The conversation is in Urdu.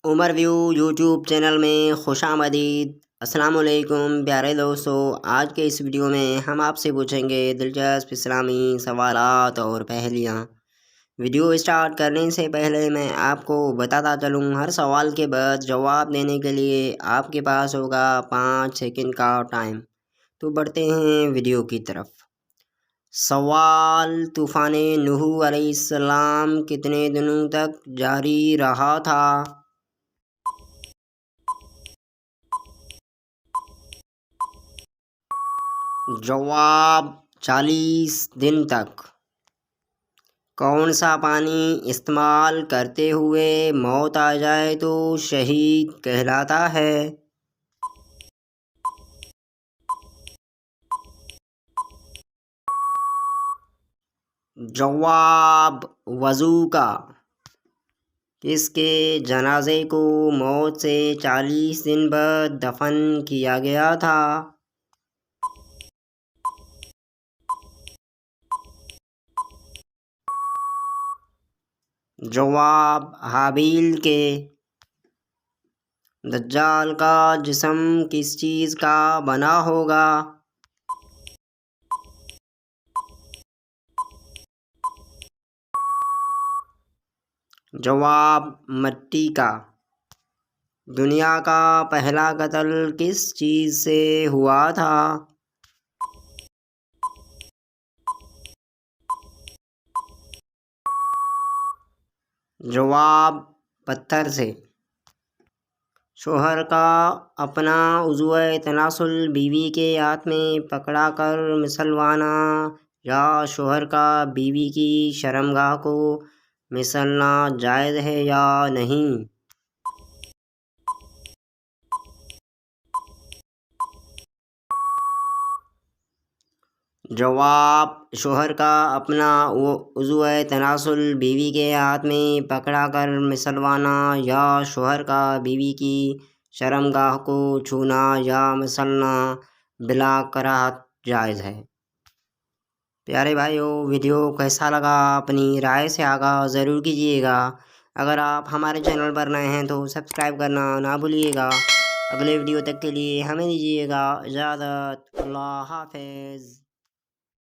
عمر ویو یوٹیوب چینل میں خوش آمدید۔ السلام علیکم پیارے دوستو، آج کے اس ویڈیو میں ہم آپ سے پوچھیں گے دلچسپ اسلامی سوالات اور پہلیاں۔ ویڈیو اسٹارٹ کرنے سے پہلے میں آپ کو بتاتا چلوں، ہر سوال کے بعد جواب دینے کے لیے آپ کے پاس ہوگا 5 سیکنڈ کا ٹائم۔ تو بڑھتے ہیں ویڈیو کی طرف۔ سوال: طوفان نوح علیہ السلام کتنے دنوں تک جاری رہا تھا؟ جواب: 40 دن تک۔ کون سا پانی استعمال کرتے ہوئے موت آ جائے تو شہید کہلاتا ہے؟ جواب: وضو کا۔ کس کے جنازے کو موت سے 40 دن بعد دفن کیا گیا تھا؟ جواب: حابیل کے۔ دجال کا جسم کس چیز کا بنا ہوگا؟ جواب: مٹی کا۔ دنیا کا پہلا قتل کس چیز سے ہوا تھا؟ جواب: پتھر سے۔ شوہر کا اپنا عضو تناسل بیوی کے ہاتھ میں پکڑا کر مسلوانا یا شوہر کا بیوی کی شرمگاہ کو مسلنا جائز ہے یا نہیں؟ جواب: شوہر کا اپنا عضو تناسل بیوی کے ہاتھ میں پکڑا کر مسلوانا یا شوہر کا بیوی کی شرمگاہ کو چھونا یا مسلنا بلا کراہت جائز ہے۔ پیارے بھائیو، ویڈیو کیسا لگا اپنی رائے سے آگاہ ضرور کیجیے گا۔ اگر آپ ہمارے چینل پر نئے ہیں تو سبسکرائب کرنا نہ بھولیے گا۔ اگلے ویڈیو تک کے لیے ہمیں دیجیے گا اجازت۔ اللہ حافظ۔